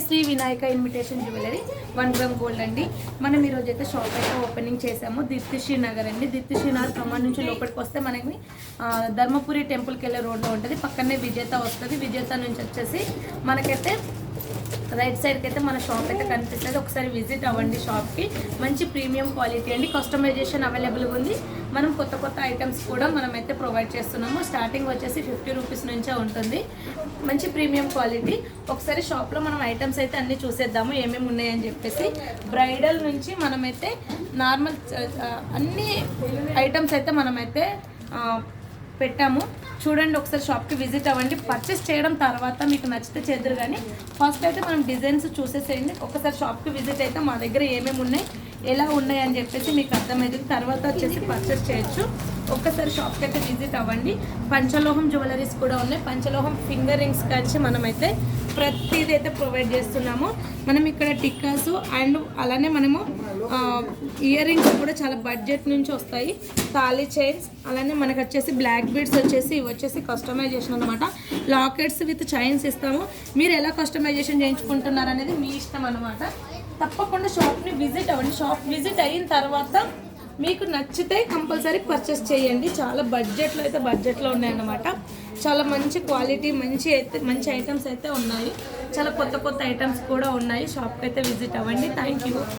Shri Vinayaka invitation jewellery 1 gram gold అండి. మనం ఈరోజు అయితే షాప్ అయితే ఓపెనింగ్ చేసాము. దీప్తిశ్రీ నగర్ అండి. దీప్తిశ్రీ నగర్ ఖమ్మం నుంచి లోపలికి వస్తే మనకి ధర్మపురి టెంపుల్కి వెళ్ళే రోడ్లో ఉంటుంది. పక్కనే విజేత వస్తుంది. విజేత నుంచి వచ్చేసి మనకైతే రైట్ సైడ్కి అయితే మన షాప్ అయితే కనిపిస్తుంది. ఒకసారి విజిట్ అవ్వండి షాప్కి. మంచి ప్రీమియం క్వాలిటీ అండి. కస్టమైజేషన్ అవైలబుల్గా ఉంది. మనం కొత్త కొత్త ఐటమ్స్ కూడా మనమైతే ప్రొవైడ్ చేస్తున్నాము. స్టార్టింగ్ వచ్చేసి 50 రూపీస్ నుంచే ఉంటుంది. మంచి ప్రీమియం క్వాలిటీ. ఒకసారి షాప్లో మనం ఐటమ్స్ అయితే అన్నీ చూసేద్దాము ఏమేమి ఉన్నాయని చెప్పేసి. బ్రైడల్ నుంచి మనమైతే నార్మల్ అన్ని ఐటమ్స్ అయితే మనమైతే పెట్టాము. చూడండి, ఒకసారి షాప్కి విజిట్ అవ్వండి. పర్చేస్ చేయడం తర్వాత మీకు నచ్చితే చేద్దరు, కానీ ఫస్ట్ అయితే మనం డిజైన్స్ చూసేసేయండి. ఒకసారి షాప్కి విజిట్ అయితే మా దగ్గర ఏమేమి ఉన్నాయి, ఎలా ఉన్నాయి అని చెప్పేసి మీకు అర్థమవుతుంది. తర్వాత వచ్చేసి పర్చేస్ చేయొచ్చు. ఒక్కసారి షాప్కి అయితే విజిట్ అవ్వండి. పంచలోహం జ్యువెలరీస్ కూడా ఉన్నాయి. పంచలోహం ఫింగర్ రింగ్స్ కాంచి మనమైతే ప్రతిదీ అయితే ప్రొవైడ్ చేస్తున్నాము. మనం ఇక్కడ టిక్కాస్ అండ్ అలానే మనము ఇయర్ రింగ్స్ కూడా చాలా బడ్జెట్ నుంచి వస్తాయి. తాళీ చైన్స్, అలానే మనకు వచ్చేసి బ్లాక్ బీడ్స్ వచ్చేసి ఇవి వచ్చేసి కస్టమైజేషన్ అనమాట. లాకెట్స్ విత్ చైన్స్ ఇస్తాము. మీరు ఎలా కస్టమైజేషన్ చేయించుకుంటున్నారు అనేది మీ ఇష్టం అనమాట. తప్పకుండా షాప్ని విజిట్ అవ్వండి. షాప్ విజిట్ అయిన తర్వాత మీకు నచ్చితే కంపల్సరీ పర్చేస్ చేయండి. చాలా బడ్జెట్లో ఉన్నాయన్నమాట. చాలా మంచి క్వాలిటీ, మంచి ఐటమ్స్ అయితే ఉన్నాయి. చాలా కొత్త ఐటమ్స్ కూడా ఉన్నాయి. షాప్కి అయితే విజిట్ అవ్వండి. Thank you.